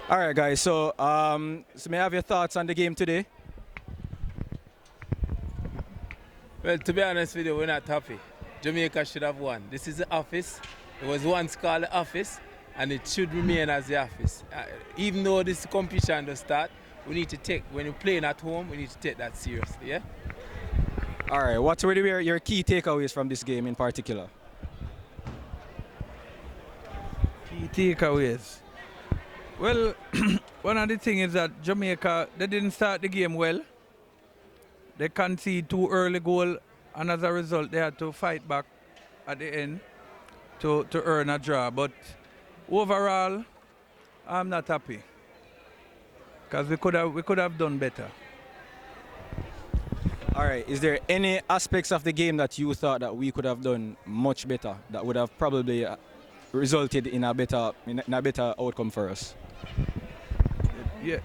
All right, guys. So may I have your thoughts on the game today? Well, to be honest with you, we're not happy. Jamaica should have won. This is the office. It was once called the office, and it should remain as the office. Even though this competition does start, we need to take, when you're playing at home, we need to take that seriously, yeah? All right. What were your key takeaways from this game in particular? Key takeaways. Well, one of the things is that Jamaica, they didn't start the game well. They conceded two early goals, and as a result, they had to fight back at the end to earn a draw. But overall, I'm not happy because we could have done better. All right. Is there any aspects of the game that you thought that we could have done much better that would have probably resulted in a better outcome for us? Yeah,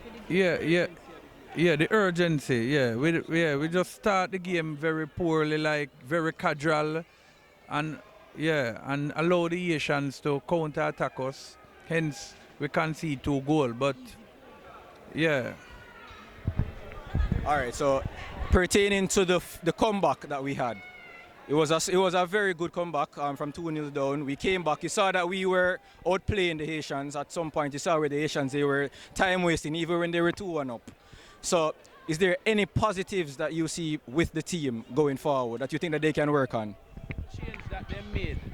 the urgency. We just start the game very poorly, like very casual, and allow the Haitians to counter attack us. Hence, we concede 2 goals. But yeah. All right. So pertaining to the comeback that we had, it was a very good comeback from 2-0 down. We came back. You saw that we were outplaying the Haitians at some point. You saw where the Haitians, they were time wasting even when they were 2-1 up. So is there any positives that you see with the team going forward that you think that they can work on?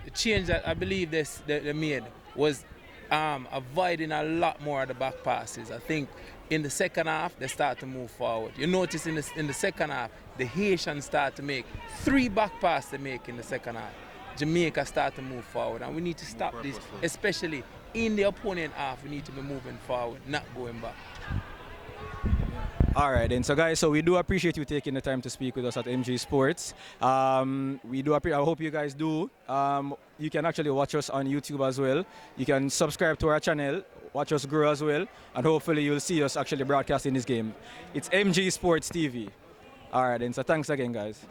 The change that I believe they made was avoiding a lot more of the back passes. I think in the second half, they start to move forward. You notice in the second half, the Haitians start to make 3 back passes they make in the second half. Jamaica start to move forward, and we need to stop this, especially in the opponent half. We need to be moving forward, not going back. All right, then. So, guys, we do appreciate you taking the time to speak with us at MG Sports. We do. I hope you guys do. You can actually watch us on YouTube as well. You can subscribe to our channel, watch us grow as well, and hopefully you'll see us actually broadcasting this game. It's MG Sports TV. All right, then. So, thanks again, guys.